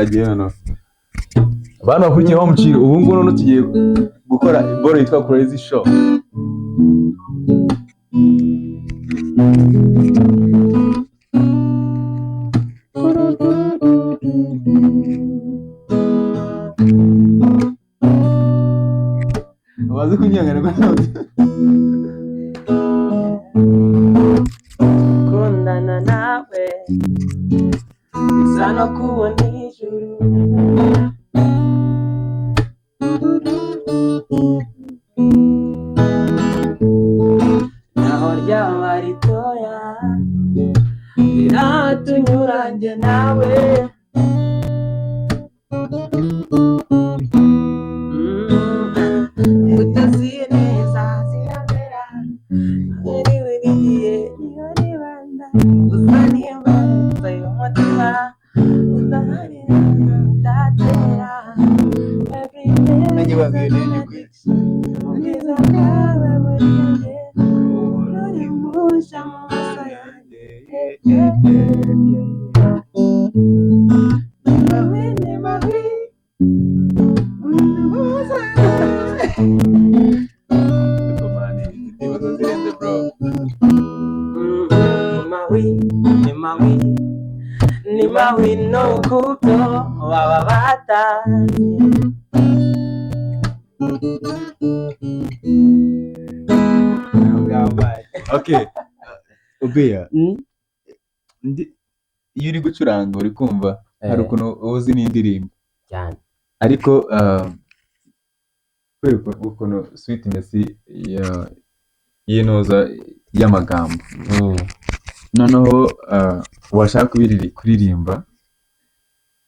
twagiye hano abantu bakurikiye Homechill ubu ngubu none tugiye gukora boro yitwa Crazy Show. Wazi kunyangana kwa kundana nawe sana kubona ijuru naho ryaba ritoya biratunyuranye nawe utazineza ziramera ariwe niye niyoribanda uzanimba zayo mutima uzaharira ndatera nanjye babwirene ubwiza bwawe buriye ururi musha mu maso yanjye ni mabi ni mawi no kubyo baba batazi okay Aubea iyo uri gucuranga uri kumva hari ukuntu uzi n'indirimbo cyane ariko kwereka ukuntu sweetness y'inoza y'amagambo noneho washaka kuririmba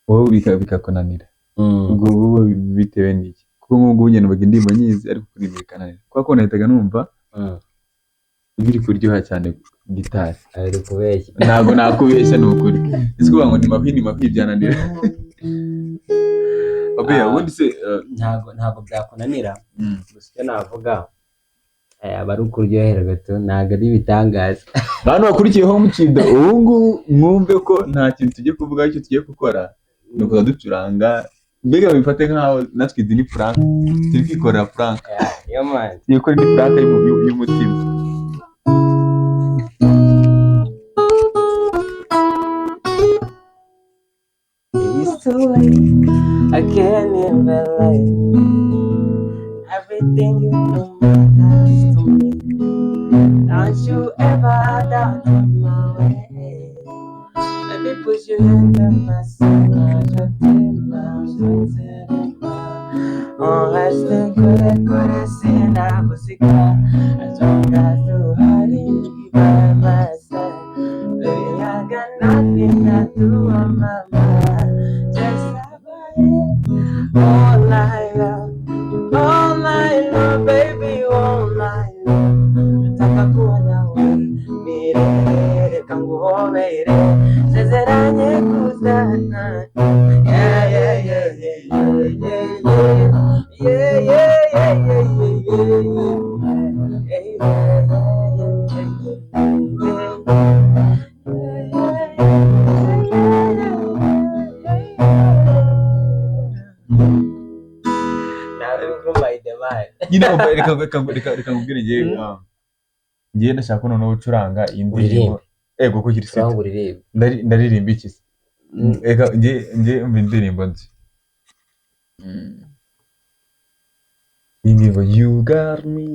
wowe bikakunanira ubwo wowe bitewe n'iki kuko nk'ubu nyine baga indirimbo nyizi ariko kuririmba bikananira kuko nahitaga numva biri kuryoha cyane gitari ari kubeshya ntabwo nakubeshya ni ukuri ese kuvuga ngo ni mapi byananira Aubea ubundi se ntabwo byakunanira gusa icyo navuga aba ari ukuryohera gato ntabwo ari ibitangaza abantu bakurikiye Homechill ubu ngubu mwumve ko nta kintu tugiye kuvuga icyo tugiye gukora ni ukuza ducuranga mbega bifate nk'aho natwe izi ni prank turi kwikorera prank tugiye gukora indi prank y'umutima. I can't even lie. Everything you do matters to me. Don't you ever doubt my way. Let me push you into my soul. Oh, reste kure sina kusika. As long as you are by my side, baby, I got nothing to do on my mind. All night long, baby, all night long. Nataka kuwa nawe milele, kanguhobere, sezeranye kuzana. Yeah, yeah, yeah, yeah, yeah, yeah, yeah, yeah, reka nkubwire ngiye ndashaka ko noneho ucuranga indirimbo ego ko kiri site ndaririmba iki se ega ngiye umva indirimbo nzi indirimbo you got me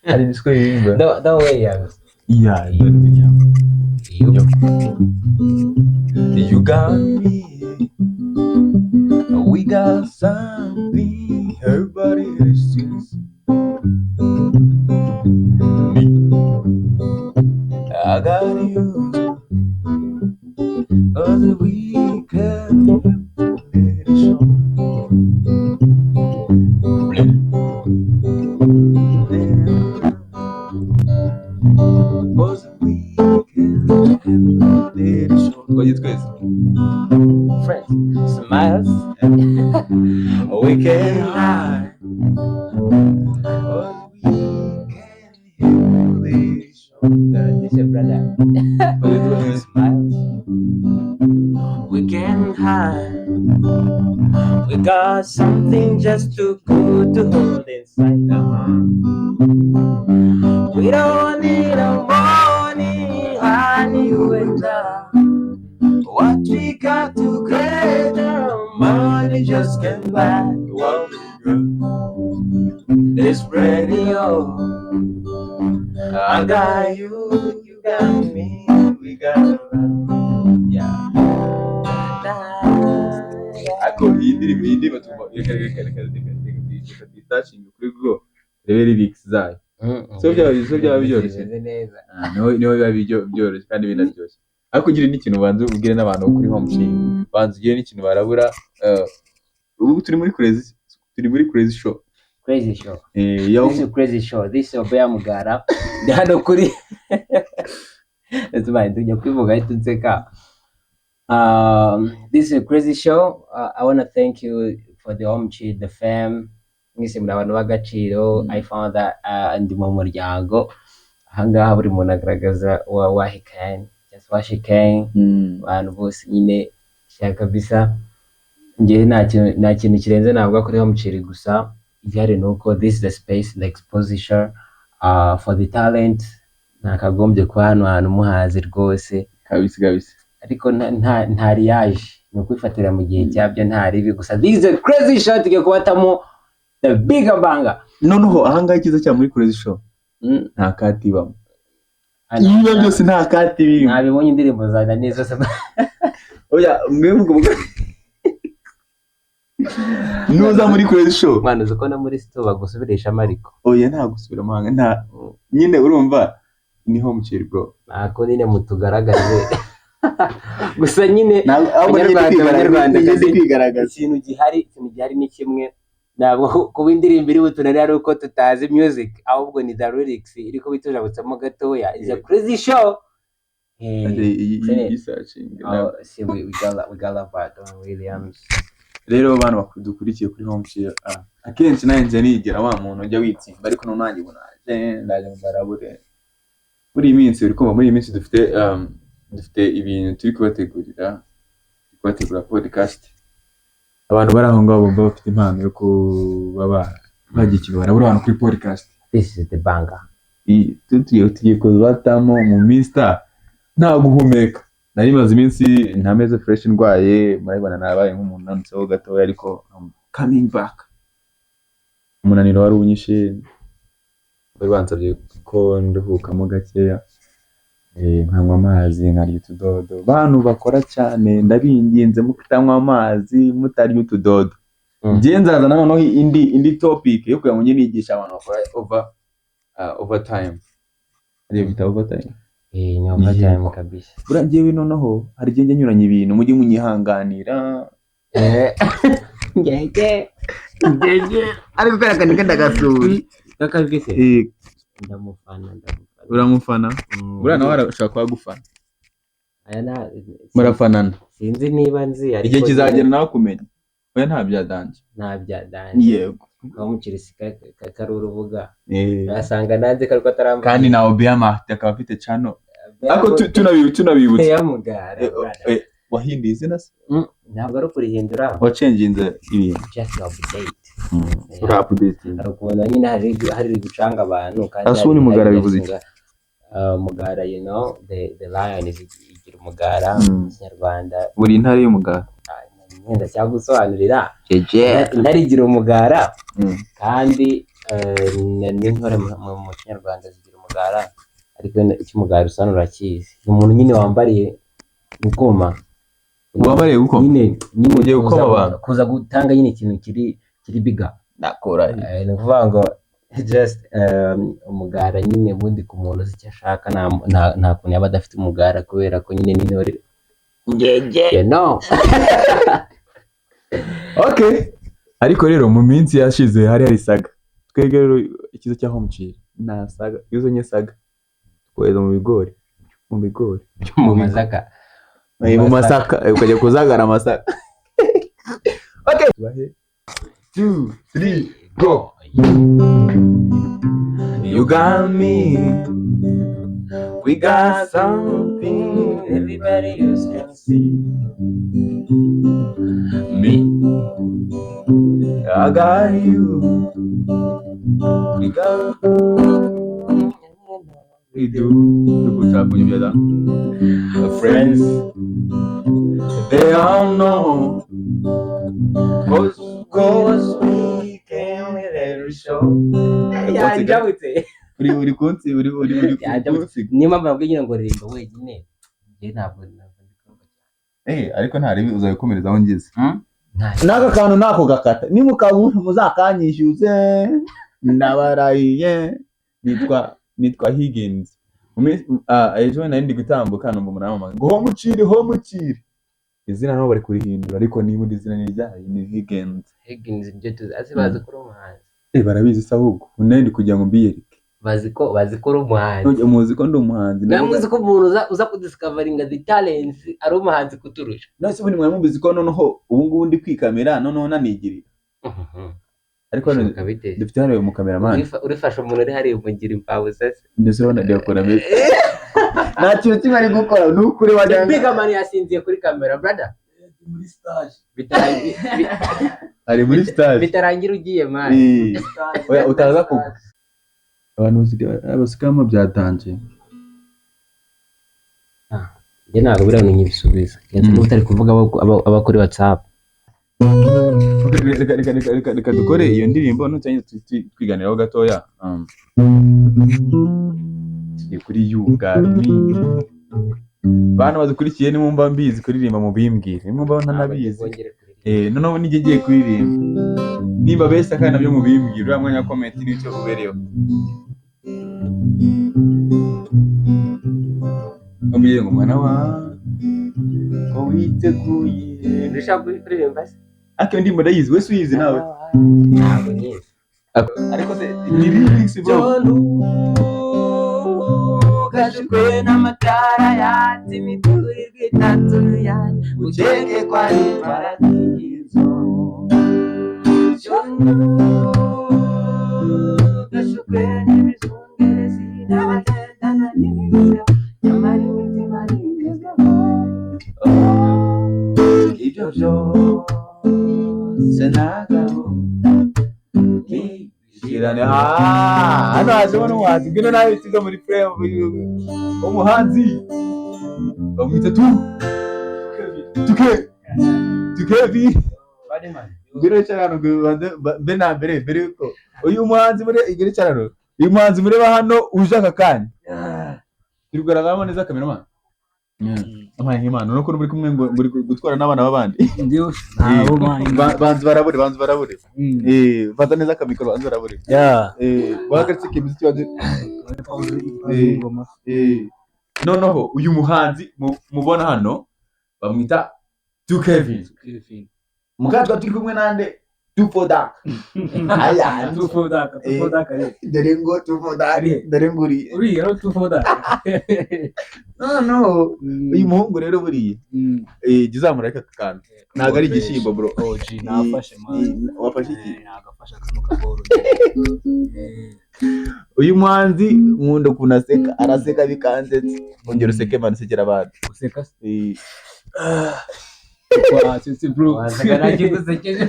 ari nisiko yirimba the way yawe yeah you got me we got something everybody listens I got you cause we can let it show cause we can let it show friends smiles we can hide cause we can let it show Bishe brother smiles we can hide got something just too good to hold inside. We don't need no money, honey, you and I. What we got together, money just can't buy what we got. This radio, I got you, you got me, we got yeah. Ako iyi batuma reka tuyitachinge kuri Google rebe lyrics zayo. So byaba byoroshye. Niho biba byoroshye kandi binaryoshye. Ariko ugira n'ikintu ubanza ubwire n'abantu bo kuri Homechill. Banza ugire n'ikintu barabura. Ubu turi muri crazy show. Crazy show. This is crazy show. This is Aubea Mugara. Hano kuri. That's tujya kwivuga ahita unseka. This is a crazy show. I want to thank you for the Homechill, the fam. Mwese muri abantu b'agaciro. I found that ndi mu muryango. Ahangaha buri muntu agaragaza what he can. Just what she can. Abantu bose nyine shaka bisa. Ngiye nta kintu kirenze navuga kuri Homechill gusa. Igihari nuko this is the space, the exposition for the talent. Nakagombye kuba hano hantu muhazi rwose. Kabisa. Ariko nta riage no kwifatira mu gihe cyabyo nta ribi gusa. This is a crazy show tugiye kubatamo the bigger banger. Noneho ahangaha ikiza cya muri crazy show. Nta kati bamo. Iyo byose nta kati bimo. Nabibonye indirimbo za Danizo se. Oya mwemugo nuza muri crazy show. Mwana uko na muri sto bagusubirisha mariko. Oya nta gusubira mahanga nta nyine urumva ni Homechill bro. Ako nyine mutugaragaze. Gusa nyine abanyarwanda kwigaragaza ikintu gihari ni kimwe. Ntabwo kuba indirimbo iri butunari ari uko tutazi music ahubwo ni the lyrics iri ko bituje butsamo gatoya. Is a crazy show. Researching. See we got about Williams. Rero abantu bakudukurikiye kuri Homechill akenshi nanjye nigera wa muntu ujya witsimba ariko no nanjye bunaje ndaje mbarabure. Muri iminsi uri kumva muri iminsi dufite ibintu turi kubategurira podcast. Abantu bari aho ngaho bumva bafite impano yo kuba bagikira barabura abantu kuri podcast. This is the banger. Tugiye kubatamo mu minsta nta guhumeka. Nari maze iminsi ntameze fresh ndwaye murabibona nabaye nk'umuntu nanutseho gatoya ariko coming back. Umunaniro wari unyishe bari bansabye ko nduhukamo gakeya. Nkanywa amazi nkarya utudodo. Bantu bakora cyane ndabinginze mukitanywa amazi mutarya utudodo. Ngiye nzaza noneho indi topic yo kugira ngo njye nigisha abantu bakora overtime. Ari bita overtime. Nyoma time kabisa. Bura ngiye noneho hari genge nyuranye ibintu mujye munyihanganira. Ngege. Ariko karakani ndagasuri. Kakabise. Ndamufana. Uramufana? Bura nawe arashaka kwagufana. Aya murafanana. Sinzi niba nzi ariko igihe kizagera nawe kumenya. Oya nta byadanje. Yego. Homechill kari urubuga. Nasanga nanze kariko ataramba. Kandi na Aubea mahte akaba afite channel. Ako tunabibutse. Ya mugara. Wahinduye izina se? Ntabwo ari kurihindura. Wachanginze ibintu. Just update. Update. Arukubona nyine hari gucanga abantu kandi. Asuni mugara bivuze iki? Mugara, you know, the lion is igira umugara mu Kinyarwanda. Buri ntare y'umugara. Ngenda cyagusobanurira. Ndarigira umugara. Kandi n'intore mu Kinyarwanda zigira umugara. Ariko ikimugara usanura kizi. Umuntu nyine wambariye gukoma. Wambariye gukoma. Nyine ugiye gukoma abantu. Kuza gutanga nyine ikintu kiri biga. Nakora. Ni kuvuga ngo just umugara nyine bundi ku muntu icyo ashaka nta kuntu yaba adafite umugara kubera ko nyine n'intore you know. Okay, ariko rero mu minsi yashize hari saga twege rero ikizo cya Homechill na saga yuzo nye saga tweza mu bigori mu masaka mu masaka ukajya kuzagara amasaka. Okay, 2 3 go. You got me. We got something everybody else can see. Me. I got you. We got we do. Look what's happening, friends. They all know. Cause we came with every show. yanjawutse uri kunsi niyo mpamvu nabwiye ngo ririmba wenyine njye ntabwo ariko ntaribi uzabikomereza aho ngeze n'aka kantu nako gakata nimukabura muzakanyishyuze ndabarahiye nitwa Higgins ejo nari ndi gutambuka numva umuntu ngo Homechill izina nabo bari kurihindura ariko niba undi izina ryayo ni Higgins nibyo tuzi bazi ko uri umuhanzi barabizi se ahubwo unendi kugira ngo mbiyereke bazi ko uri umuhanzi muzi ko ndi umuhanzi muzi ko umuntu uza kudiscoveringa the talents ari umuhanzi kuturusha nase ubundi mwari mubizi ko noneho ubu ngubu ndi kwikamera noneho nanigirira ariko dufite hano mu cameraman urifasha umuntu ari hari umugira imbabuza se ndetse urabona ndakora meze nta kintu kimwe ari gukora n'ukuri wajya Mbega man yasinziye kuri kamera brother muri stage ari muri stage bitarangira ugiye man oya utaza ko abantu basikama byatanje njye ntabwo birabona nk'ibisubizo kenshi utari kuvuga aba kuri WhatsApp reka dukore iyo ndirimbo n'utangiye twiganiraho gatoya kuri yugami bana bazikurikiye nimumva mbizi kuririmba mu bimbwire nimumva ntanabizi noneho nige ngiye kuririmba niba bese kandi nabyo mu bimbwire uriya mwanya comment n'icyo ubereho ambiye ngo mwana wa ko witeguye ndashaka kuririmba se akyo ndimo ndayizi wese uyizi nawe ntabwo nyizi ariko se ni lyrics bro kashukwe n'amatara yatse imiturirwa itatu yanjye ucenge kwa paradizo kashukwe n'ibizungerezi n'abatendana n'ibizero nyamara imitima n'ibigezweho ibyo byose nagaho kirane hano haje bano wazi ngino nawe tiga muri frame umuhanzi bamwita TWKEVIN ngiro cyarano mbe na mbere ko uyu muhanzi muri igire cyarano uyu muhanzi muri hano uje aka kanya birugaragamo neza cameraman amaye nk'imana nuko muri kumwe ngo muri gutwara n'abana babandi ndio banzi barabure fata neza kamikoro banzi barabure wagaritse kimiziki waje noneho uyu muhanzi mubona hano bamwita 2KEVIN mukatwa turi kumwe nande 2 aya 2 derengo 2 derenguri uri ero 2 no uyu muhungu rero buriye gizamureka kantu naga ari igishimbo bro nafashe man wafashe iki nagafasha kanuka boro uyu muhanzi nkunda kunaseka araseka bikanzetse ongera useke man sekera abantu useka kwa sisi bro waseka kigusekeje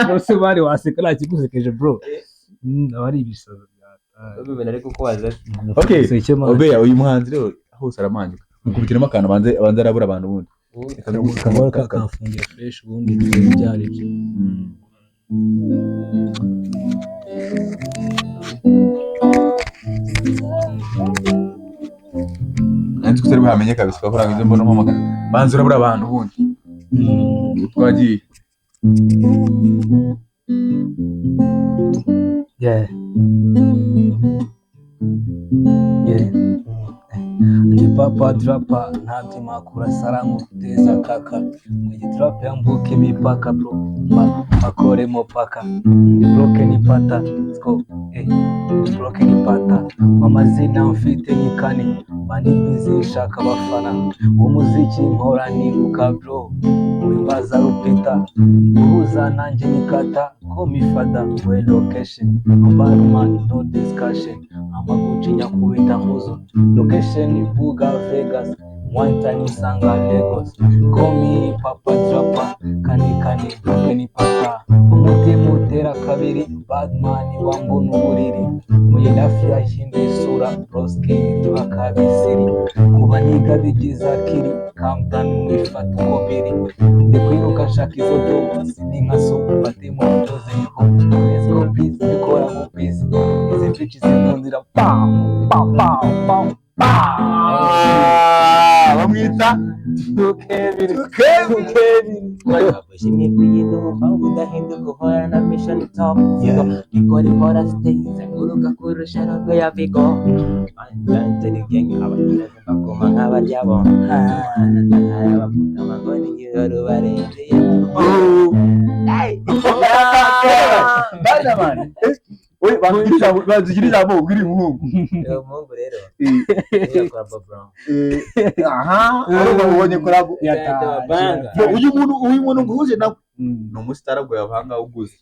bose bari waseka la kigusekeje bro abari ibisazo bya ariko ko waza okay Aubea uyu muhanzi rero hose aramangika mukubitiramo akantu banze arabura abantu bundi kamara kafungiye fresh ubundi byari byo nanzi kutari bamenye kabisa ko kurangiza mbona mpamagara banze urabura abantu bundi twagiye yeah ndi papa drapa ntabyo makura sarangu kuteza kaka mwenye drop ya mbuke mipaka bro makore mopaka ndi broken pata sko broken pata amazina mfite nyikani bani bizishaka bafana umuziki nkora niruka bro wimbaza rupita uruza nanjye nikata ko mifada we location bad man no discussion amaguci nyakubita huzo location Buga Vegas one time usanga Lagos komi papa drapa kani broken papa umutima utera kabiri badman wambona uburiri muri lafya hindi sura broski bakabisiri kuba niga bigiza kiri calm down mwifata uko biri ndikwiruka shaka izo do sini nka so batemo doze niho let's go please dukora mu busy izi bitches zikundira pam pam pam pam bamwita 2KEVIN Shimye kuyido mufangu udahinduka uhora na mission top Nikora ikora stage nguruka kurusha rogo ya Vigo Anjanteri gang abanyuraza bakoma nk'abaryabo Abavuga amagoni y'ijoro barenze bana man bazigiriza abo ugiri muhungu umuhungu rero yakora Brown ubonye korabo banga uyu muntu nguhuje nawe no mustarabwo yavanga uguze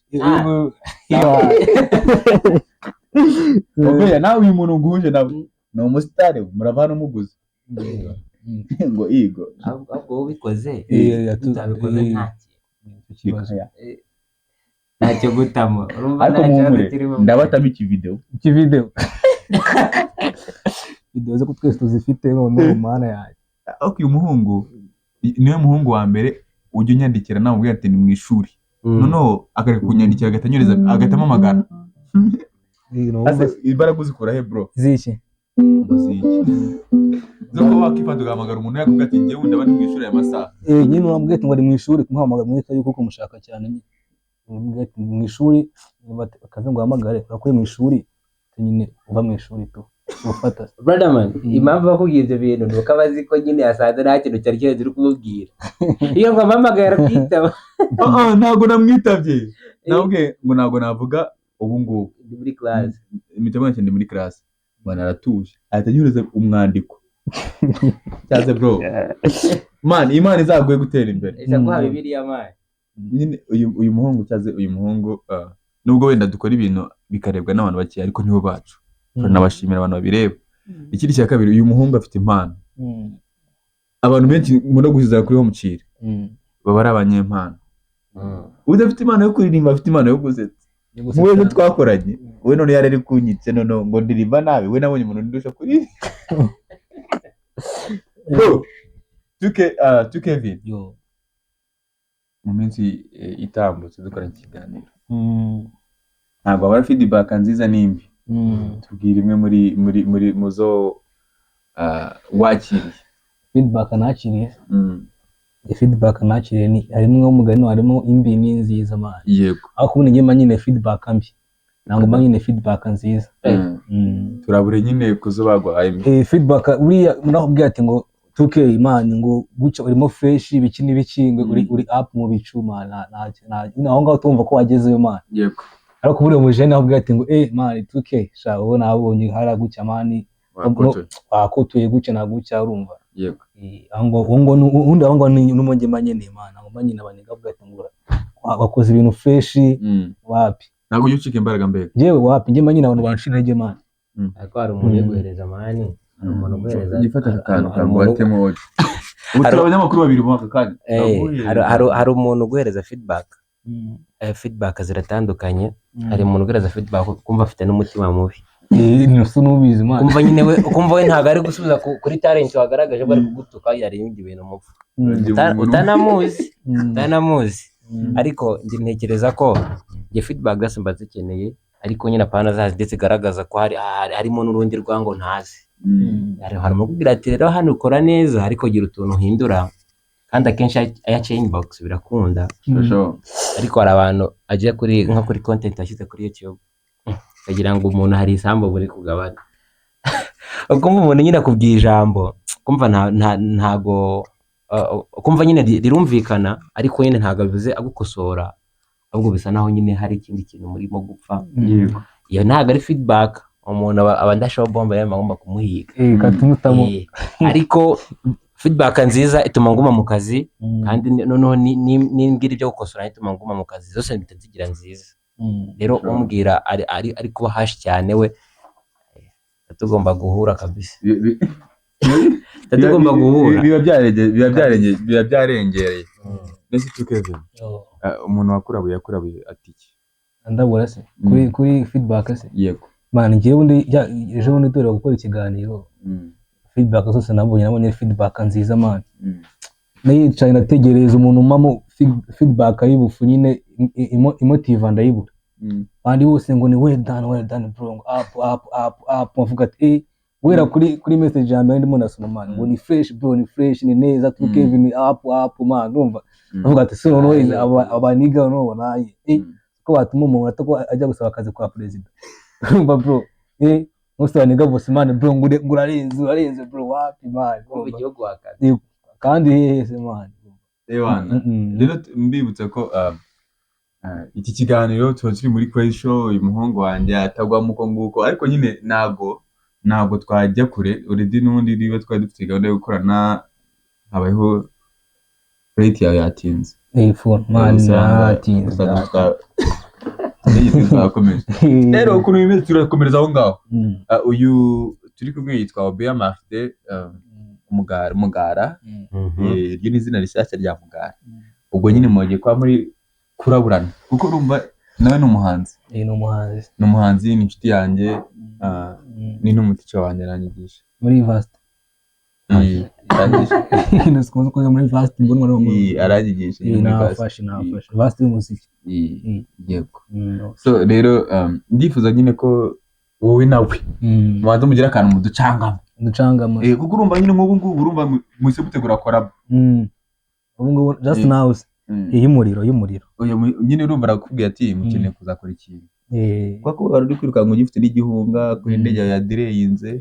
Oubea nawe uyu muntu nguhuje nawe no mustare muravana umuguze ngo igo ahubwo ubikoze tutabikoze ntacyo gutamo urumva ariko ntacyo muhumure turimo ndabatamo video zo kutwese tuzifite none mana yaje uyu muhungu niwe muhungu wa mbere ujye unyandikira nawe ubwira ati ni mu ishuri noneho akareka kunyandikira agatanyuriza agatama amagana imbaraga uzikura he bro ziki zoko wakifata ugahamagara umuntu yakubwira ati njyewe ndaba ndi mu ishuri aya masaha nyine urambwira ngo ari mu ishuri kumuhamagara muri kayo kuko mushaka cyane mu ishuri bakaza ngo uhamagare urakuye mu ishuri nyine uva mu ishuri tu ufata brotherman impamvu bakubwiye ibyo bintu nuko abazi ko nyine yasanze nta kintu cyari kirenze uri kumubwira iyo ngo ampamagara kwitaba ntabwo namwitabye nabwe ngo ntabwo navuga ubu ngubu ndi muri class imitego yanjye ndi muri class bana aratuje atanyureza umwandiko cyaze bro man imana izaguye gutera imbere ese ko Bibiliya man nyine uyu muhungu cyaze uyu muhungu nubwo wenda dukora ibintu bikarebwa n'abantu bake ariko nibo bacu nabashimira abantu babireba ikindi cya kabiri uyu muhungu afite impano abantu benshi muno guhiza kuri Homechill baba ari abanyempano udafite impano yo kuririmba afite impano yo gusetsa muwe twakoranye we none yari ari kunyitse none ngo ndirimba nabi we nabonye umuntu ndusha kuri bro 2KEVIN yo mu minsi itambutse dukora ikiganiro ntabwo abara feedback nziza nimbi tubwira imwe muri muzo wakiriye feedback nakiriye ni harimo umugani harimo imbi ni nziza man yego aho kubona nyema nyine feedback mbi ntabwo mba nyine feedback nziza turabure nyine kuzobagwa feedback uriya munakubwira ati ngo 2K man ngo guca urimo fresh ibiki n'ibiki ngo uri up mu bicuma aho ngaho tumva ko wagezeyo man yego ariko buriya mujene ahubwo ati ngo man 2K sha ubona abonye haragucya man akotuye gucya nagucya urumva yego aho ngo n'umonge manyene man ngo manyine abaniga avuga ati ngo bakoze ibintu fresh wapi ntabwo ucika imbaraga mbere jewe wapi nge manyine abantu banshira nge man ariko hari umuntu uguhereza mani umuntu uguhereza gifata akantu kagwatemo wowe utari abanyamakuru babiri mu aka kanya hari umuntu uguhereza feedback ziratandukanye hari umuntu uguhereza feedback kumva afite n'umutima mubi nusu nubizi man kumva nyine we kumva we ntago ari gusubiza kuri talent wagaragaje bari kugutuka yari ibindi bintu mupfu utanamuzi ariko njye ntekereza ko iyo feedback gase mbazikeneye ariko nyine apana zazi ndetse garagaza ko harimo n'urundi rwango ntazi hari mukubwira ati rero hano ukora neza ariko gira utuntu uhindura kandi akenshi aya chain box birakunda ariko hari abantu agiye kuri nka kuri content ashyize kuri YouTube kugira ngo umuntu hari isambo buri kugabana ukumva umuntu nyine akubwiye ijambo kumva ntago kumva nyine rirumvikana ariko nyine ntago bivuze agukosora ahubwo bisa naho nyine hari ikindi kintu murimo gupfa iyo ntago ari feedback umuntu abandashaho bomba yama ngomba kumuhiga katumutamo ariko feedback nziza ituma nguma mu kazi kandi noneho nimbwira ibyo gukosora ituma nguma mu kazi zose bitazigira nziza rero umbwira ari kuba hashi cyane we tugomba guhura kabisa tugomba guhura biba byarengereye mbese 2KEVIN umuntu yakurabuye ati iki ndabura se kuri feedback se yego man ngiye bundi ejo bundi dore gukora ikiganiro feedback zose nabonye feedback nziza man nayicaye nategereza umuntu mamo feedback y'ubufu nyine emotive ndayibura bandi bose ngo ni well done bro up mvuga ati wera kuri message ya mbere ndimo nasoma man ngo ni fresh bro ni fresh ni neza 2KEVIN up man ndumva mvuga ati so no abaniga no bonaye ko batuma umuntu atako ajya gusaba akazi kwa president ndumva bro most abaniga bose man bro ngurarenze bro wapi man ngo igihugu akazi kandi hese man rero mbibutse ko iki kiganiro turi muri Crazy Show uyu muhungu wanjye atagwa muko nguko ariko nyine ntabwo twajya kure already n'undi niba twari dufite gahunda yo gukorana habayeho rate yatinze phone man yatinze twakomeje rero ukuntu bimeze turakomereza aho ngaho uyu turi kumwe yitwa Aubea Martin Mugara iryo ni izina rishyashya rya Mugara ubwo nyine mugiye kwa muri kuraburana kuko urumva nawe ni umuhanzi ni umuhanzi ni inshuti yanjye ni n'umutice wanjye aranyigisha muri vast nasikunze ko muri vast mbonwa no aranyigisha nafashe vast y'umuziki yego so rero ndifuza nyine ko wowe nawe mubanza mugira akantu muducangamo kuko urumva nyine nk'ubu ngubu urumva mwise gutegura korabo ubu ngubu just now y'umuriro nyine urumva arakubwiye ati mukeneye kuzakora ikintu kuko wari uri kwirukanka ugifite n'igihunga kuri indege ya direyinze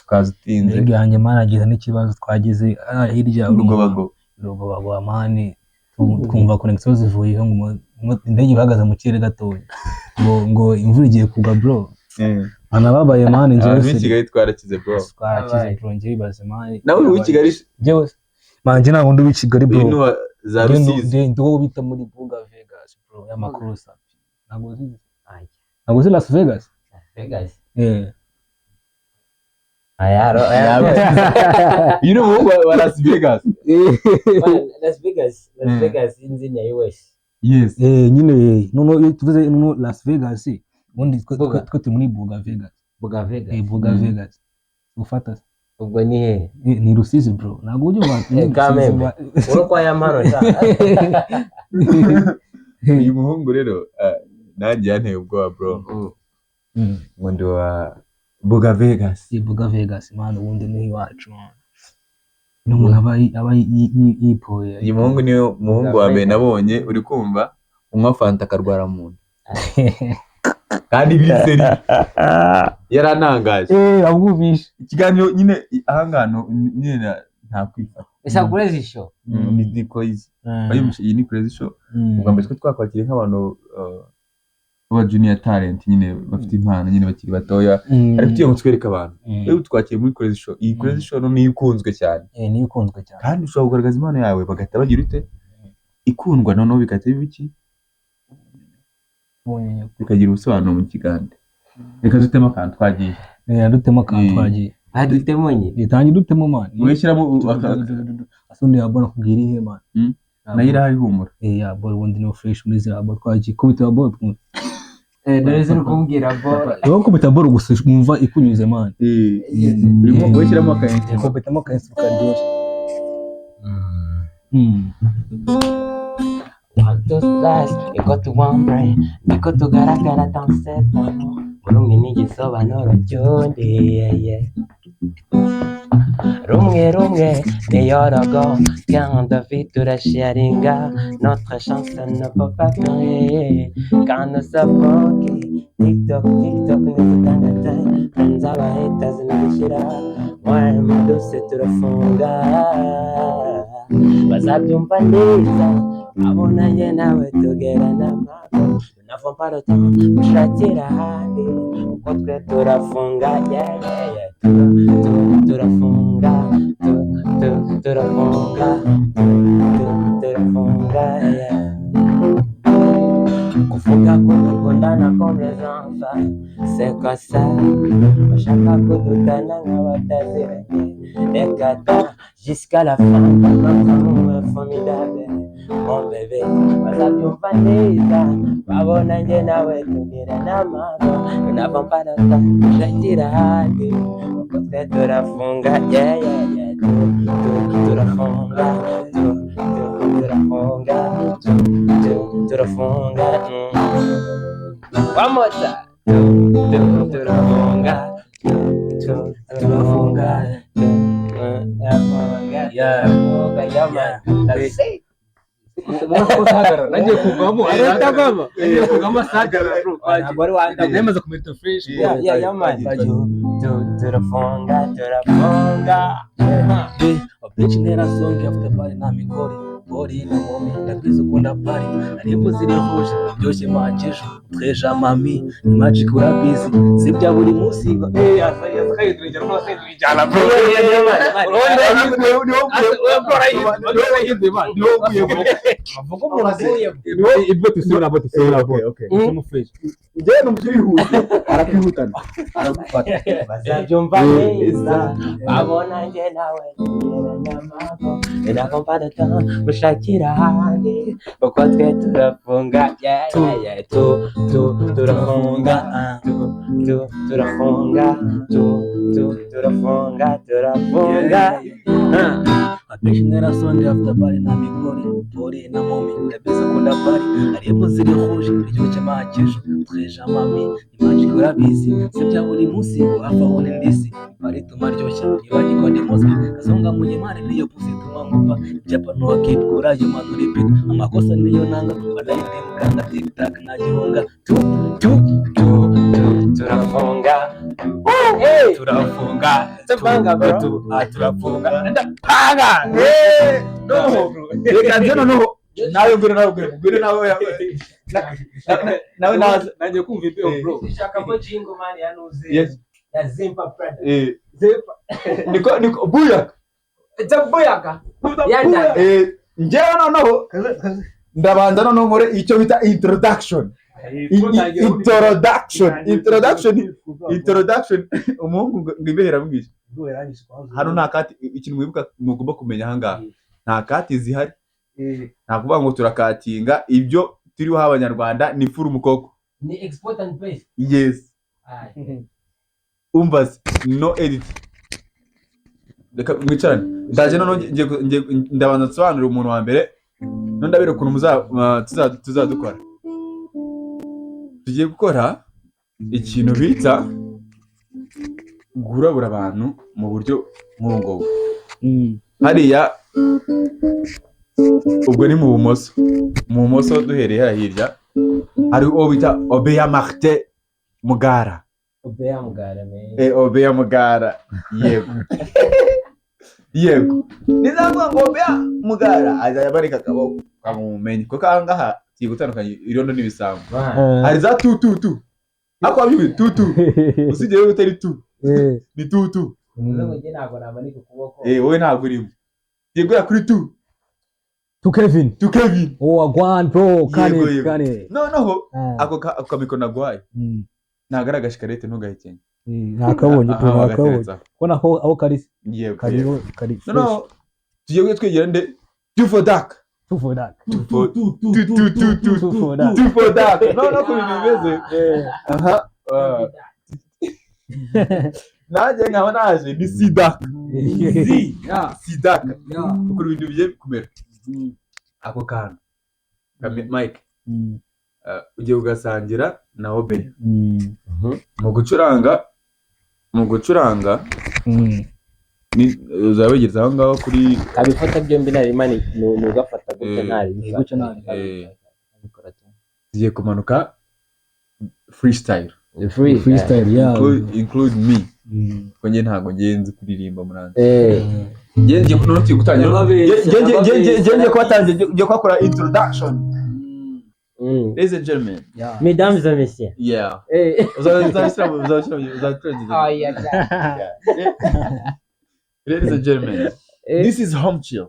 ukaza utinze indege yanjye managize n'ikibazo twagize hirya urugobago amani twumva connection zivuyeho ngo indege ihagaze mu kirere gatoya ngo imvura igiye kugwa bro anababaye mani njye Kigali twarakize bro njye bibaze mani nawe uri Kigali njyewe manje nta wundi w'ikigali bro za Rusizi ndo bita muri Vegas bro y'amakurusa ntabwo uzi Las Vegas ayaro you know wa Las Vegas Las Vegas inzi ya US yes nyine no tuvuze no Las Vegas ubundi twe turi muri Buga Vegas ufata ubwo ni he ni Rusizi bro ntabwo ujye kamembe uroko yamano uyu muhungu rero nanjye yanteye ubwoba bro ngo ndi wa Buga Vegas man ubundi ni iwacu n'umuntu aba yipoye uyu muhungu niyo muhungu wa mbere nabonye uri kumva unywa fanta akarwara mu nda kandi biseri yaranangaje abwumvisha ikiganiro nyine ahangano nyine nta kwifata esa Crazy Show ni crazy iyi ni Crazy Show ubwo mbere twakwakira nk'abantu baba junior talent nyine bafite impano nyine bakiri batoya ariko tuyo twereka abantu rero twakiriye muri Crazy Show iyi Crazy Show no ikunzwe cyane ni ikunzwe cyane kandi ushobora kugaragaza impano yawe bagahita bagira ute ikundwa noneho bigahita bibiki bikagira ubusobanuro mu kigande reka dutemo akantu twagiye dutemo nyine bitangiye dutemo man wishyiramo asundi Abana kubwira ihe man nayo irahari humura ya boy wundi no fresh muri zira abo twagiye kubita boy dore ziri kumbwira boy yo kubita boy gusa umva ikunyuze man urimo wishyiramo akantu kubitamo akantu karyoshye iko tuwambre niko tugaragara dans cet amour rumwe n'igisobanuro cy'undi rumwe niyo rogo quand David turasharinga notre chance ne peut pas durer quand nous savons que TikTok nizitangata nzabahita zinabishira moi mudose turafunga bazabyumva neza abonanye nawe tugerana amako nava mparo tamu gushakira ahandi uko twe turafunga turafunga bavuga ko dukundana comme les enfants, c'est comme ça. Bashaka kudutana nk'abataziranye, reka da jusqu'à la fin, notre amour est formidable. Mon bébé, bazabyumva neza, babona njye nawe tugirana amahoro. Nous n'avons pas de temps, tushakira ahandi, kuko twe turafunga, yeah, yeah, yeah. Turafunga, turafunga. One more time. Turafunga, nagiye kuvamo nagiye kuvamo sagara bari wandamaze kumeta fresh turafunga Original song after party na mikori bori na momi ndakwiza ukunda party aribo ziri huje byose majesho treja mami magic ura busy sibya buri munsi yasaye turijana no se turijana bro ibyo tusubira okay mu fresh njye no mbyihuse arakihutana arakufata bazabyumva neza babona njye nawe nyamako n'avons de temps gushakira ahandi kuko twe turafunga turafunga Original song after party na mikori bori na momi ndabeza kunda party aribo ziri huje biryoshye majesho treja mami magic ura busy sibya buri munsi wafa wone ndisi party tumaryoshye nibagiko ndi mosque kasonga munye mari niyo pusi tumangupa japa no kid kura yuma no repeat amakosa niyo nanga badaite mukanda tik tak na jihunga turafunga turafunga tubanga bro turafunga ndapanga no reka nje no nawe ngwino nawe naje kumva ibyo bro shaka mo jingo man yanuze yes ya zimpa brother zimpa niko buya buyaka yanda nje noneho ndabanza noneho nkore icyo bita introduction umuhungu ngibehera mbwije hano nta kati ikintu mwibuka mugomba kumenya ahangaha nta kati zihari nta kuvuga ngo turakatinga ibyo turiho abanyarwanda ni furu mukoko ni export and place yes umbaze no edit reka mwicarane ndaje none ndabanza nsobanurira umuntu wa mbere none ndabere ukuntu tuzadukora tugiye gukora ikintu bita gurabura abantu mu buryo nk'ubwo hariya ubwo ni mu bumoso duhereye hirya hari uwo bita Aubea Martin Mugara Aubea Mugara yego nizavuga ngo Aubea Mugara azajya bareka akaboko kamumenye kuko ahangaha tugiye gutandukanya irondo n'ibisambo hari za tu ako abibi tu usigiye gutera tu ni tu nje ntabwo namanika ukuboko wowe ntabwo urimo yego kuri 2KEVIN wagwan bro kane noneho ako kamikoro nagwaye nagaragaje shikarete ntugahekenya nakabonye ubona aho karisi yego no tugiye twegera nde for dark no kuri bimeze aha naje nkaba naje ni sida kuri ibintu bigiye kumera ako kana Mike ugiye ugasangira na Aubea mu gucuranga ni uzabigeza aho ngaho kuri kabifata byombi nari mani nugafata gute ntari tugiye kumanuka freestyle include me konye ntago ngenzi kuririmba muranze ngiye kuno tugiye gutangira ngiye kwatangiye kwakora introduction ladies and gentlemen mesdames et messieurs ladies and gentlemen this is Homechill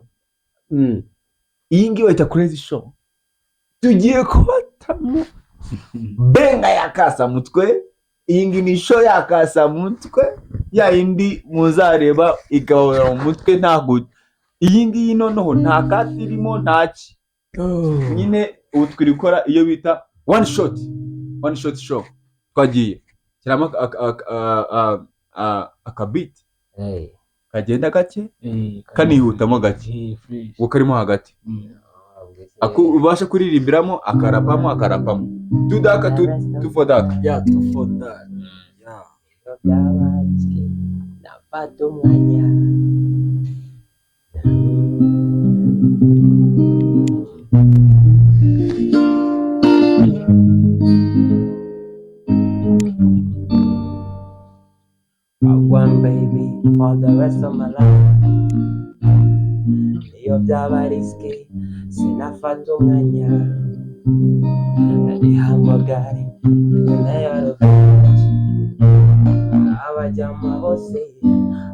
iyi ngiyo ita crazy show tugiye kubatamo benga yakasa mutwe iyi ngi ni show yakasa mutwe ya indi muzareba igahora mu mutwe ntago iyi ngi noneho nta kati irimo ntaki nyine ubu twiri gukora iyo bita one shot show twagiye kiramo akabit kagenda gake kanihutamo gake ukarimo hagati ubasha kuririmbiramo akarapamo tudaka tufodaka ya tufoda nafata umwanya one baby for the rest of my life iyo byaba risky sinafata umwanya nihamagare abajyama bose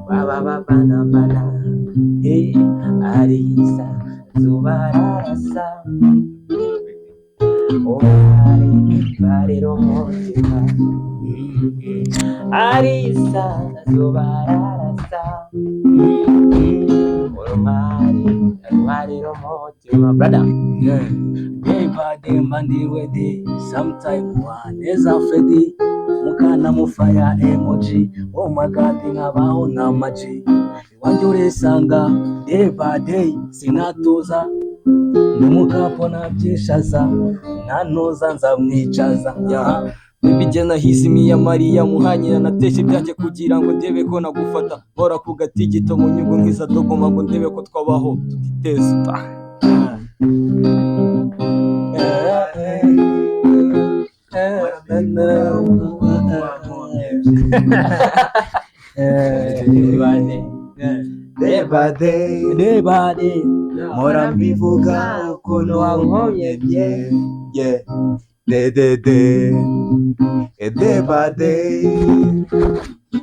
baba babana arisa zuba rarasa barira umutima arisa zuba rarasa barira umutima brother day by day mandi wedi sometime one is afedi mukana mufaya emoji oh my god nkabaho na maji iwanjye urisanga day by day sinatuza numukapo nabyishaza nanoza nzamwicaza Bigena hisimi ya Maria muhanyira nateshe byanjye kugira ngo ndebe ko nagufata bora ku gatigito mu nyugo nkiza dogoma ngo ndebe ko twabaho tutiteza day by day mora mbivuga ukuntu wankomye bye day by day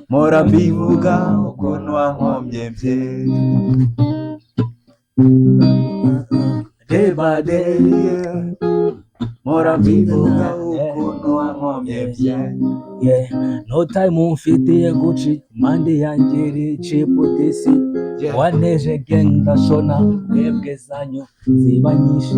mora mbivuga ukuntu wankomye bye day by day mora mbivuga ukuntu wankomye bye no time umfitiye guci mande yanjye chipotesi waneje genda shona webwe zanyu ziba nyinshi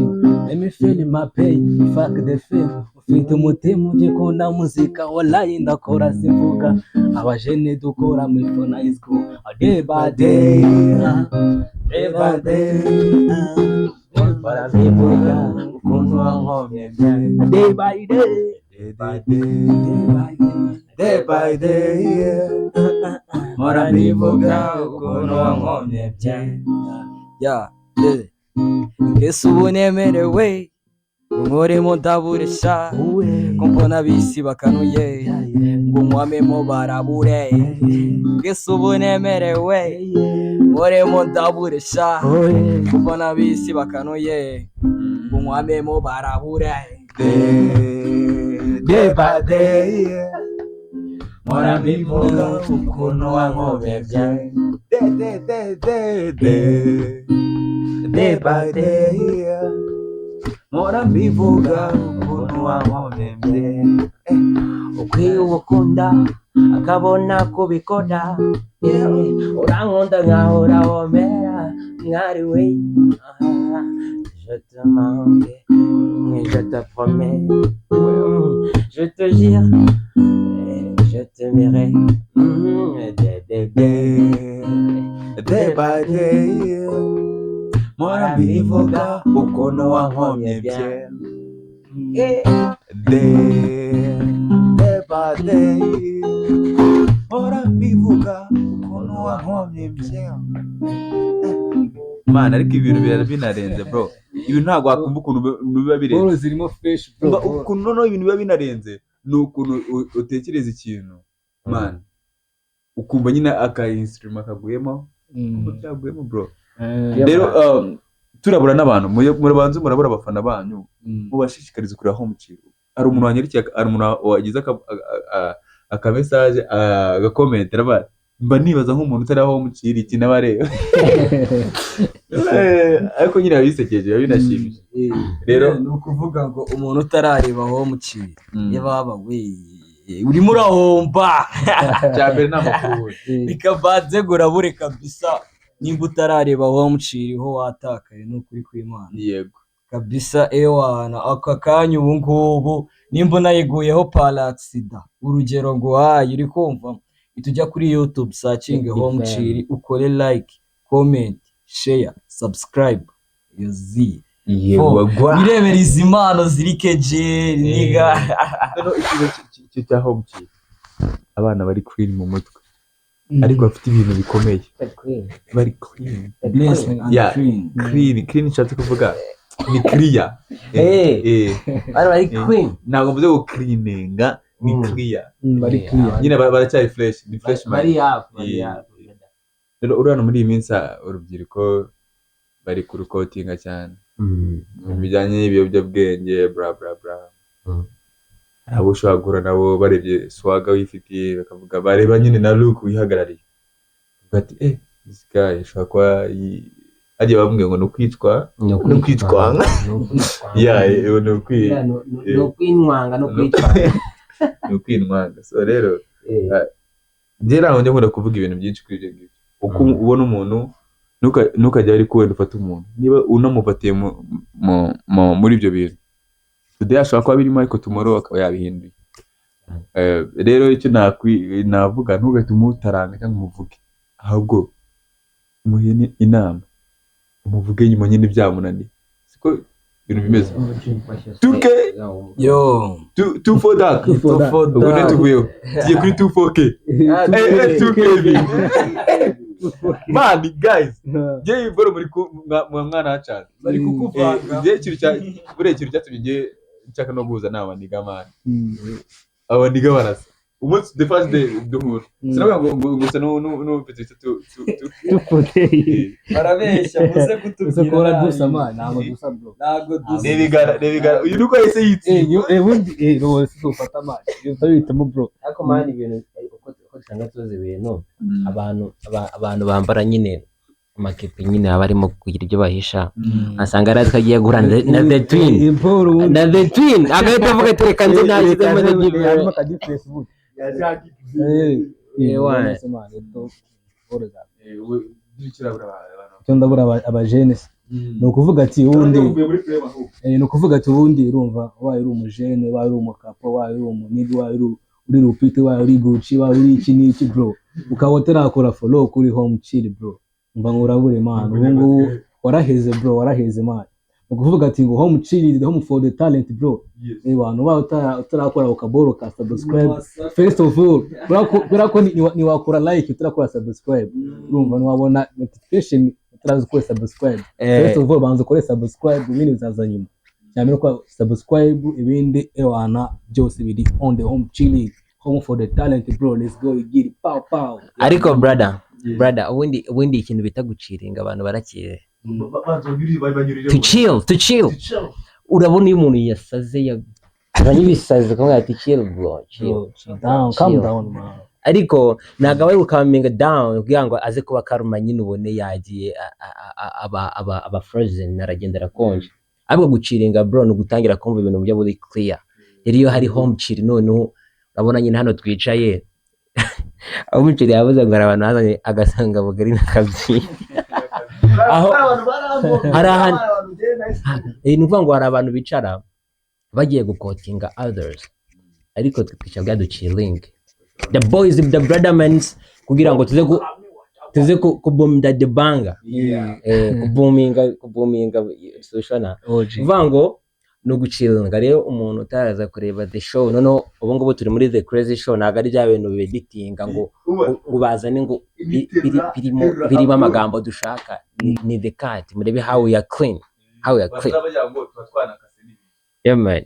let me feel my pain fuck the fame ufite umutima ugikunda muzika wallahi ndakora simvuga abajene dukora muri fona is cool day by day mora mbivuga ukuntu wankomye bye day by day day by day mora mbivuga ukuntu wankomye bye ngese ubu nemerewe umurimo ndaburisha ko mbona bisi bakanuye ngo nkwamemo barabure ngese ubu nemerewe umurimo ndaburisha ko mbona bisi bakanuye ngo nkwamemo barabure day by day mora mbivuga ukuntu wankomye bye day by day mora mbivuga ukuntu wankomye bye ukwiye ubukunda akabona kubikora urankunda nkahora womera mwari we je te manque je te promets je te jure je t'aimerai day by day mora mbivuga ukuntu wankomye bye day by day mora mbivuga ukuntu wankomye bye man ariko ibintu binarenze bro ibi ntago wakumva ukuntu biba birenze boro zirimo fresh bro ukuntu noneho ibintu biba binarenze ni ukuntu utekereza ikintu man ukumva nyine aka instrument kaguyemo cyaguyemo bro rero turabura n'abantu murabanze murabura abafana banyu mubashishikariza kureba Homechill ari umuntu wanyirikiye ari umuntu wagize aka message agakommentera mba nibaza nk'umuntu utaraho muciri iki n'abareba ariko nyine bisekeje binashimishije rero ni ukuvuga ngo umuntu utarareba Homechill yababa urimo urahomba cyambere n'amakuru bikavanze gurabure kabisa nimba utarareba Homechill ho watakaye n'ukuri kw'Imana yego kabisa ewana aka kanya ubu ngubu nimba unayiguyeho paraxida urugero ngo uri kumva itujya kuri YouTube searching Homechill ukore like comment share subscribe yuzi birebera izi impano ziri keje niga icyo cya Homechill abana bari clean mu mutwe ariko bafite ibintu bikomeye bari clean clean nshatse kuvuga ni clear bari clean ntabwo mvuze ngo cleaninga ni clear bari clear nyine baracyari fresh ni fresh bari up rero urana muri iyi minsi urubyiruko bari kurukotinga cyane mu bijyanye n'ibiyobyabwenge bla bla bla abo ushobora guhura nabo barebye swaga wifitiye bakavuga bareba nyine na look wihagarariye bati this guy ashobora kuba agiye bamubwiye ngo nukwicwa nukwicwanga nukwinwanga nukwinwanga so rero njye naho njye nkunda kuvuga ibintu byinshi kuri ibyo ngibyo uko ubona umuntu ntukajya ari kuwenda ufata umuntu niba unamufatiye muri ibyo bintu today ashobora kuba birimo ariko tomorrow akaba yabihinduye rero icyo navuga ntugahite umutaranga cyangwa umuvuge ahubwo umuhe inama umuvuge nyuma nyine byamunaniye siko ibintu bimeze 2K yo 2 dark ubwo netuvuyeho tugiye kuri 2 2KEVIN man guys je boro muri mwana hacaza bari kukuvanga je kintu cyatumye nshaka no guhuza n'abaniga man abaniga barasa umunsi the first day duhura sinavuga ngo gusa no petite barabeshya muze kutubwira dusa man ntabwo dusa bro ntabwo dusa Mbega uyu nuko yese yitsi ubundi rwose ufata man utabitamo bro ariko man ibintu uko usanga tuzi ibintu abantu bambara nyine amakipe nyine abarimo kugira ibyo bahisha asanga ari twagiye guhurana na the twin agahita avuga ati reka nze nashyize muri gibe harimo kadi Facebook ndabura abajene ni ukuvuga ati ubundi urumva waye uri umujene waye uri umukapo waye uri umunigi waye uri rupite waye uri guci waye uri iki n'iki bro ukaba utarakora follow kuri Homechill bro mba ngurabure man ubu ngubu waraheze bro waraheze man ukuvuga ati ngo Homechill is the home for the talent bro abantu ba utarakora ukaboro ka subscribe first of all birako ni wakora like utarakora subscribe urumva niwabona notification utarazukora subscribe first of all banza ukore subscribe ibindi bizaza nyuma cyane ko subscribe ibindi ewana byose biri on the Homechill home for the talent bro let's go get it pow ariko brother ubundi ikintu bita guciringa abantu barakire to chill urabona iyo umuntu yasaze abanyibisaze kamwe ati chill bro chill down calm down man ariko nagawe ukaminga down kugira ngo aze kuba karuma nyine ubone yagiye aba frozen naragendera konje ahubwo guciringa bro no gutangira kumva ibintu byo buri clear iyo hari Homechill none urabona nyine hano twicaye Homechill yavuze ngo abantu hazanye agasanga bugari nakabyi aho hari ahantu nuvuga ngo hari abantu bicara bagiye gukotinga others ariko twica bwaduciring the boys the brothermans kugira ngo tuze kubomda the banga kubominga social uvuga ngo no guciringa rero umuntu utaraza kureba the show none ubu ngubu turi muri the crazy show naga ari bya bintu beditinga ngo bazane ngo birimo amagambo dushaka ni the cat murebe how we are clean yeah man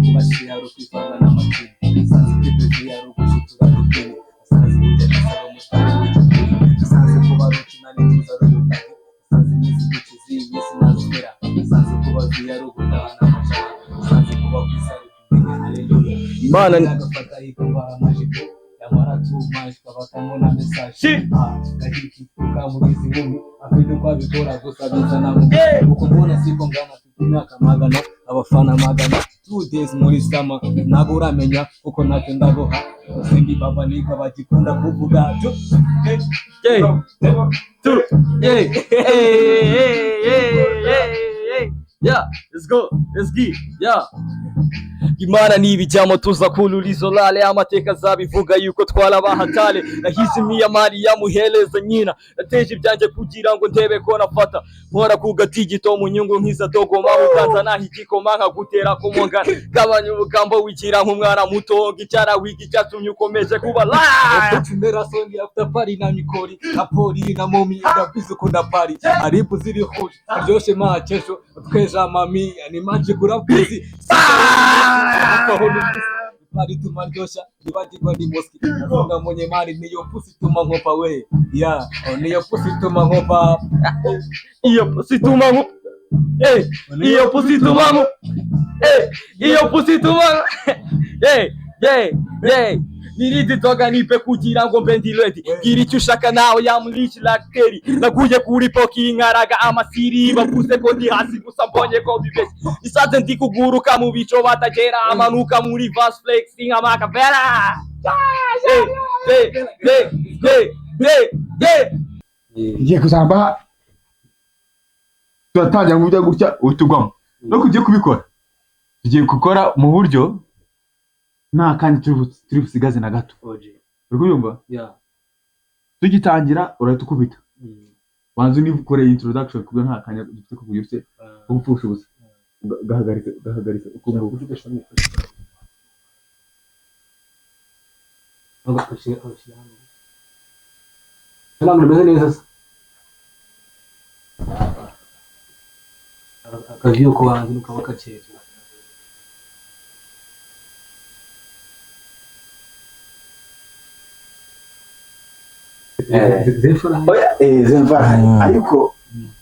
kubashira rukifanga n'amakini sanze kibezi ya rukushitura dukene sanze uje nasaba mustari sanze kuba rukina Mana agafata ikambara amajipo yamara tumaje tukavatamo na message ndakikifuka mugizi nkumi afite uko abikora gusa bizana mu uko mbona siko ngana imyaka magana abafana magana 2 days muri sama nabo uramenya kuko ntacyo ndaboha sindi baba niga bagikunda kuvuga yeah, let's go, let's get, yeah. Imana nibijyamo tuza kulurizo lale amateka zabivuga yuko twarabahatale nahizimiye amari yamuheleza nyina nateje ibyanjye kugira ngo ndebe ko nafata mpora kugatigito mu nyungu nkiza dogoma ukanza nahigikoma nkagutera kumongana gabanya ubugambo wikira nk'umwana muto gicara wigi cyatumye ukomeje kuba la tumera songi after party na mikori na poli na momi ndabizi kunda party aribu ziri hoje byoshe macesho tweja mami ni manje kurabuzi Pari tumanjosha nibagirwa ni moski afunga mwenye mali niyo pusi tuma nkopa we yeah niyo pusi tuma nkopa iyo pusi tuma nkopa iyo pusi tuma nkopa iyo pusi tuma niridi toga nipe kugira ngo mbe ndileti gira icyo ushaka nawe yamurishi lakeri naguye kuri poki nkaraga amasiri bavuze ko ndi hasi gusa mbonye ko bibeshye isaze ndi kuguruka mu bico batagera amanuka muri vast flexing amakavera ngiye kuzamba turatangira mu buryo gutya utugwamo no kugiye kubikora tugiye gukora mu buryo nta kandi turi busigaze na gato uri kuyumva tugitangira urahita ukubita wanzu niba ukoreye introduction kubyo nta kanya dufite kuvuga ufite ubupfusha ubusa gahagarika ukumva uvugisha n'ukuri agafashe abashyiramo ntabwo bimeze neza akaviyo ko hanze n'ukaba kakeye zemfara ariko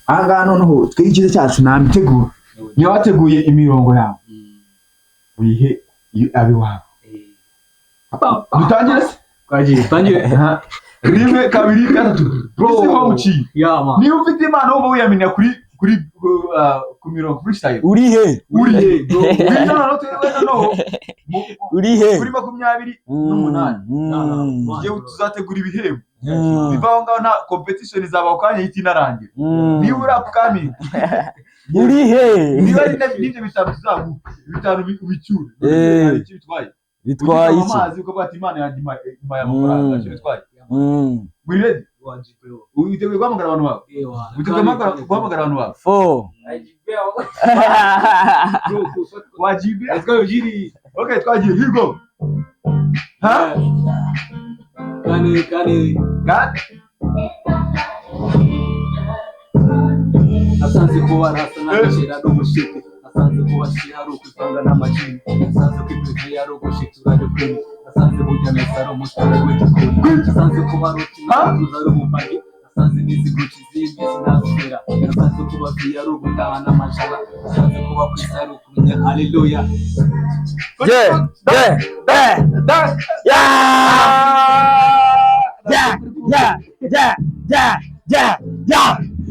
ahangaha noneho twege icyiza cyacu namitegura niba wateguye imirongo yawe wihe abiwawe dutangire se twagiye rimwe kabiri gatatu bisi Homechill niba ufite impano wumva wiyamenya kuri ku mirongo freestyle urihe urihe kuri 28 je tuzategura ibihembo bivaho ngaho nta competition zabaho kanya hiti narangira niba urap kami urihe niba ari n'ibyo bitanu tuzaguka bitanu bicyure bitwaye iki amazi uko bati imana yandima y'amafaranga cyo bitwaye muri ready witeguye guhamagara abantu bawe witeguye guhamagara abantu bawe 4 wajibe let's go jiri okay twagiye here go ha kane asanze kuba rasa n'agashira n'umushike asanze kuba shira ukuvanga n'amajini asanze kwibwe yaro gushitura n'ukuri asanze burya mesaro musore w'igikoni asanze kuba rutima tuzaro mupagi asanze n'iziguci z'imbi sinazira asanze kuba yaro gutaha n'amajala asanze kuba kwisaro kumenya haleluya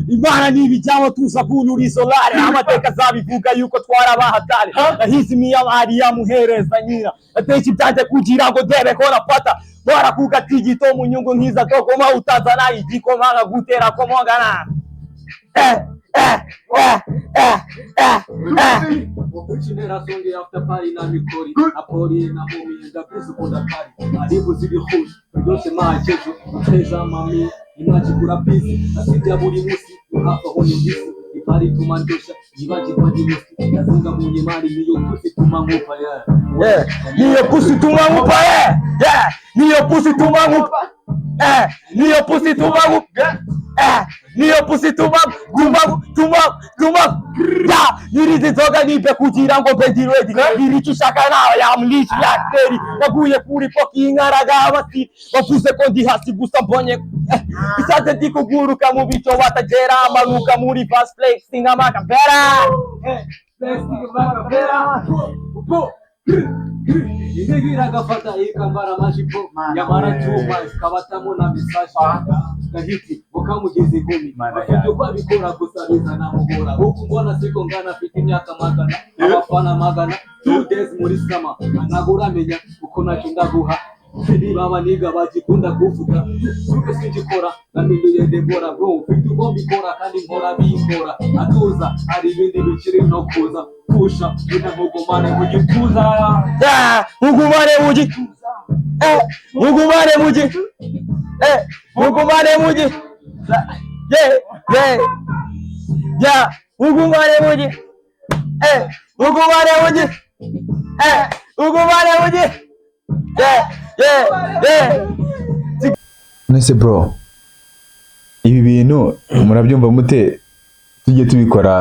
Imana nibijyamo tuza kulurizo lale amateka zabivuga yuko twarabahatale nahizimiye amari yamuhereza nyina nateje ibyanjye kugira ngo ndebe ko nafata bora kugatigito mu nyungu nkiza dogoma utazana igikoma nkagutera komongana Ukinera songi after party na mikori apori na momi ndabizi kunda party aribu ziri hoje byose machezo uteza mami imaji kura busy asijya buri musi hafa hone bisi ipari tumandosha ibaji kwa dimusi yazunga munye mari niyo pusi tumangupa niyo pusi tumangupa niyo pusi tumangupa niyo pusi tumangupa niyo pusi tumangupa niridi toga nipe kugira ngo mbe ready niricho shaka nawe yamurishi yakeri naguye kuri poki nkaraga abasi bavuze ko ndi hasi gusa mbonye isaze ndi kuguruka mu bico batagera amanuka muri fast flexing amakavera Integura agafata ikambara amajipo yamara cyuma ikabatamo na misaje gahiti ukamugeze gumi afite uko abikora gusa bizana mugora uko mbona siko ngana afite imyaka magana abafana magana 2 days muri sama anagura menya uko nacyo ndaguha baba niga bagikunda kuvuga suko sinjikora naminduye debora bro mfite uko mbikora kandi nkora bikora atuza ari ibindi bikiri no kuza pusha mugumane mu gituza mugumane mu gituza mugumane mu gituza mugumane mu gituza mugumane mu gituza mugumane mu gituza mugumane mu gituza Nese bro, ibi bintu murabyumva mute tujye tubikora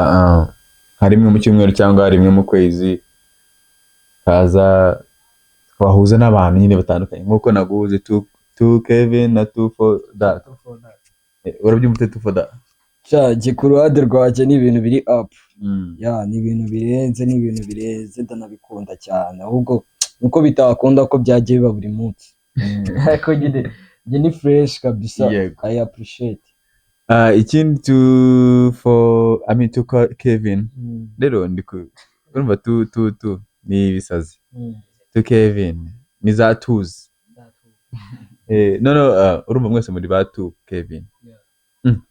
harimwe mu cyumweru cyangwa harimwe mu kwezi kaza twahuza n'abantu nyine batandukanye nkuko naguze 2KEVIN na 2 urabyumva ute 2 cyaje ku ruhande rwaje ni ibintu biri up ya ni ibintu birenze ndanabikunda cyane ahubwo nuko bitakunda ko byagiye biba buri munsi ariko nyine ni fresh kabisa. I appreciate ikindi 2KEVIN rero ndumva 2 ni ibisazi 2KEVIN ni za tuzi no urumva mwese muri ba 2KEVIN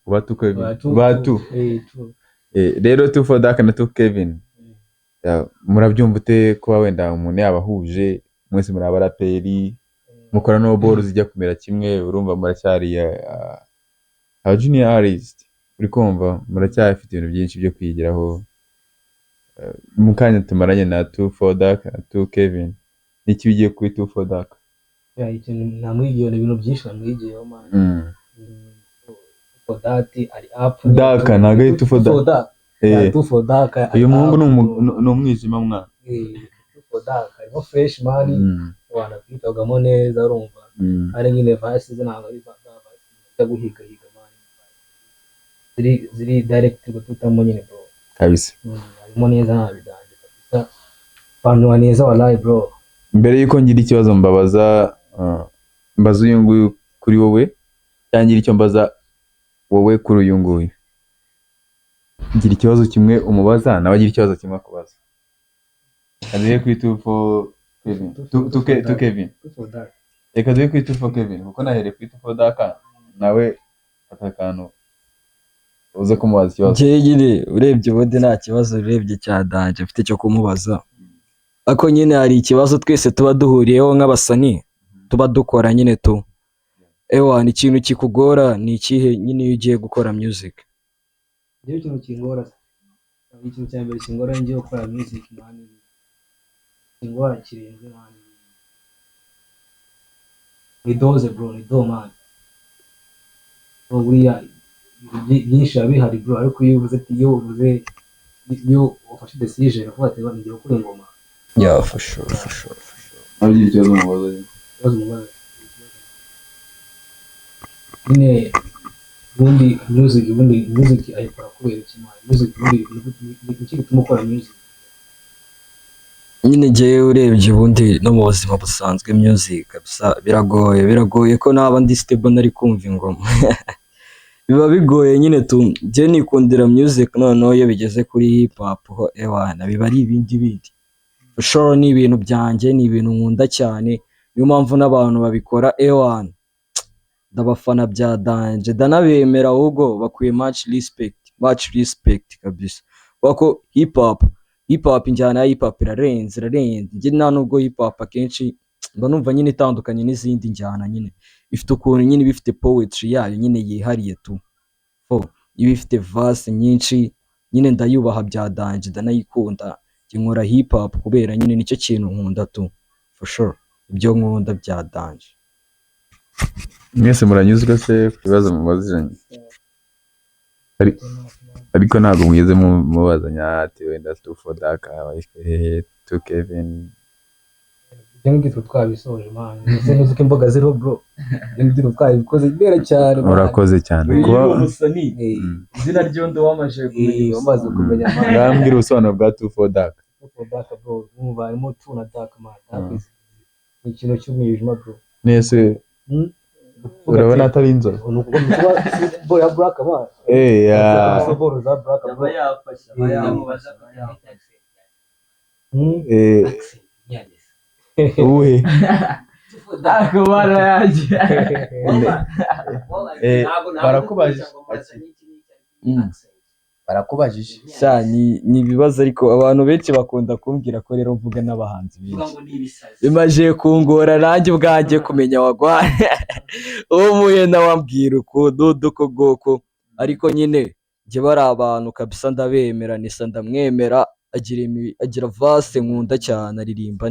ba 2KEVIN rero 2 na 2KEVIN murabyumva ute kuba wenda umuntu yabahuje mwese muri abaraperi mukora no ball zijya kumera kimwe urumva muracyari junior artist uri kumva muracyafite ibintu byinshi byo kwigiraho mukanya tumaranye na 2 na 2KEVIN niki bigiye kuri 2 ya ikintu namwigiye ibintu byinshi namwigiyeho man Fodati ari up daka nagaye 2 uyu muhungu ni umwijima mwana no fresh man wana kwitagamo neza urumva ari nyine vasi ntabwo ari guhiga man ziri direct gututamo nyine bro kabisa arimo neza nabidanje kabisa bantu waneza wallahi bro. Mbere yuko ngira ikibazo mbabaza uyu nguyu kuri wowe cyangwa icyo mbaza wowe kuri uyu nguyu ngira ikibazo kimwe umubaza nawe agira ikibazo kimwe akubaza aziye kuri 2KEVIN reka duhe kuri 2KEVIN kuko nahere kuri 2 nawe atakantu uze kumubaza ikibazo nyine urebye ubundi nta kibazo urebye cyadanje mfite cyo kumubaza ako nyine hari ikibazo twese tuba duhuriyeho nk'abasani tuba dukora nyine ni ikintu kikugora ni ikihe nyine iyo ugiye gukora music Iyo kintu kingora ikintu cya mbere kingora ngiye gukora music man kingora kirenze man ni doze bro ni do man buriya byinshi abihari bro ariko iyo uvuze iyo ufashe decision uvuga ati ngiye gukora ingoma for sure agira ikibazo mubaza nyine bundi music ayikora kubera kimwe music bundi iki gituma ukora music nyine ngewe urebye ubundi no mu buzima busanzwe music kabisa biragoye ko naba ndi stable nari kumva ingoma biba bigoye nyine nge nikundira music noneho iyo bigeze kuri hip hop ho biba ari ibindi for sure ni ibintu byanjye ni ibintu nkunda cyane niyo mpamvu n'abantu babikora ndabafana bya danje ndanabemera ahubwo bakwiye much respect kabisa wako hip hop injyana ya hip hop irarenze njye nta nubwo hip hop akenshi mba numva nyine itandukanye n'izindi njyana nyine ifite ukuntu nyine bifite poetry yayo nyine yihariye iba ifite verse nyinshi nyine ndayubaha bya danje ndanayikunda nkora hip hop kubera nyine nicyo kintu nkunda for sure ibyo nkunda bya danje. Mwese muranyuzwe se ku bibazo mubazanye ariko ntabwo mwigeze mubazanya ati wenda 2KEVIN Ngitwe twabisoje man nise nuzuko imboga zero bro ngitwe twabikoze bera cyane urakoze cyane kuba umusani izina ryo ndo wamaje kumenya ngambwira ubusobanuro bwa 2 for dark bro umva harimo true na dark man dark is ikintu cy'umwijima bro nese urabona atari inzobe nuko boy ya black man ya soboro za black bro uwe Akubara yaje. barakubajije Sha ni ibibazo ariko abantu benshi bakunda kumbwira ko rero mvuga n'abahanzi benshi. Bimaje kungora nanjye ubwanjye kumenya wagwane. Uwo muye nawambwira uko duko goko ariko nyine nje bari abantu kabisa ndabemera nisa ndamwemera agira vase nkunda cyane aririmba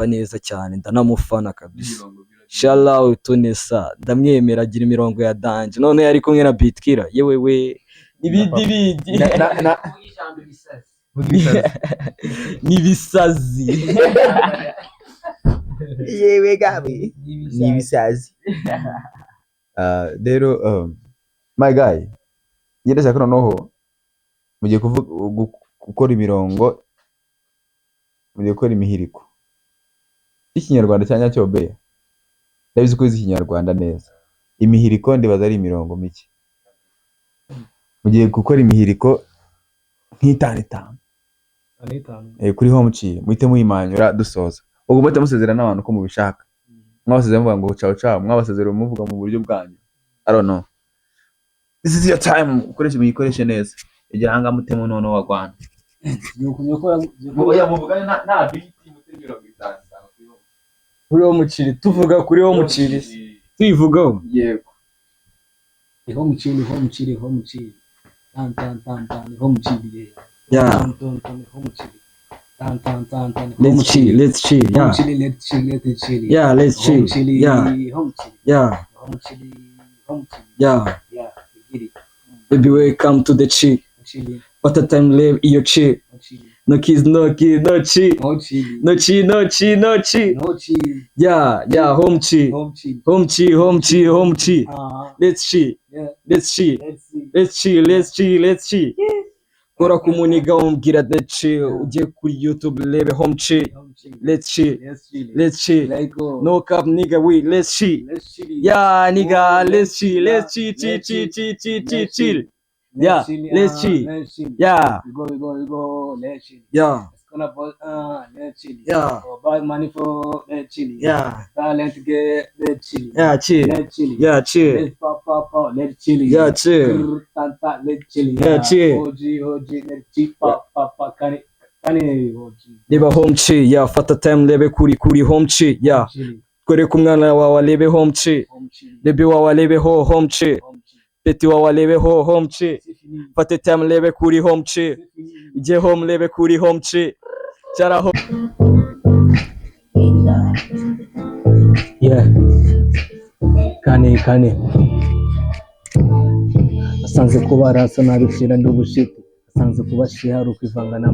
neza cyane ndanamufana kabisa. Shout out to Nessa ndamwemera agira imirongo ya danje none yari kumwe na Bitkira yewewe ibidi nibisazi yewe gabi nibisazi rero my guy yedesha ko noneho mugiye gukora imirongo mugiye gukora imihiriko ikinyarwanda cyanya cyo Aubea ndabizi ko izi Kinyarwanda neza imihiriko ndibaza ari imirongo mike mugiye gukora imihiriko nk'itanu kuri Homechill muhite muyimanyura dusoza ubwo muhite musezerana n'abantu ko mubishaka mwabasezerana muvuga ngo ciao ciao mwabasezerana muvuga mu buryo bwanyu I don't know this is your time ukoreshe muyikoreshe neza igihanga mutemo none wagwana oya muvugane nta biti mutegero bitanga kuri Homechill tuvuga kuri Homechill tuyivugaho yego Homechill tan Homechill yeah Homechill tan let's chill let's chill yeah baby welcome to the chill what a time live your chill no kiss no chill yeah Homechill let's chill kora kumuniga umbwira the chill uje kuri YouTube lebe Homechill let's chill no cap nigga we let's chill yeah nigga let's chill yeah let's chill yeah we go let's chill yeah it's gonna let's chill yeah buy money for let's chill yeah talent get let's chill yeah chill yeah chill let's pop let's chill yeah chill tanta let's chill yeah chill OG let's chill pop kani OG leba Homechill yeah fata time lebe kuri Homechill yeah kore kumwana wawe lebe Homechill lebe wawe lebe Homechill peti wawe lebe Homechill fata time lebe kuri Homechill je home lebe kuri Homechill cyaraho yeah kane asanze kuba rasa nabishira ndi ubushiti asanze kuba shiharu kwivanga na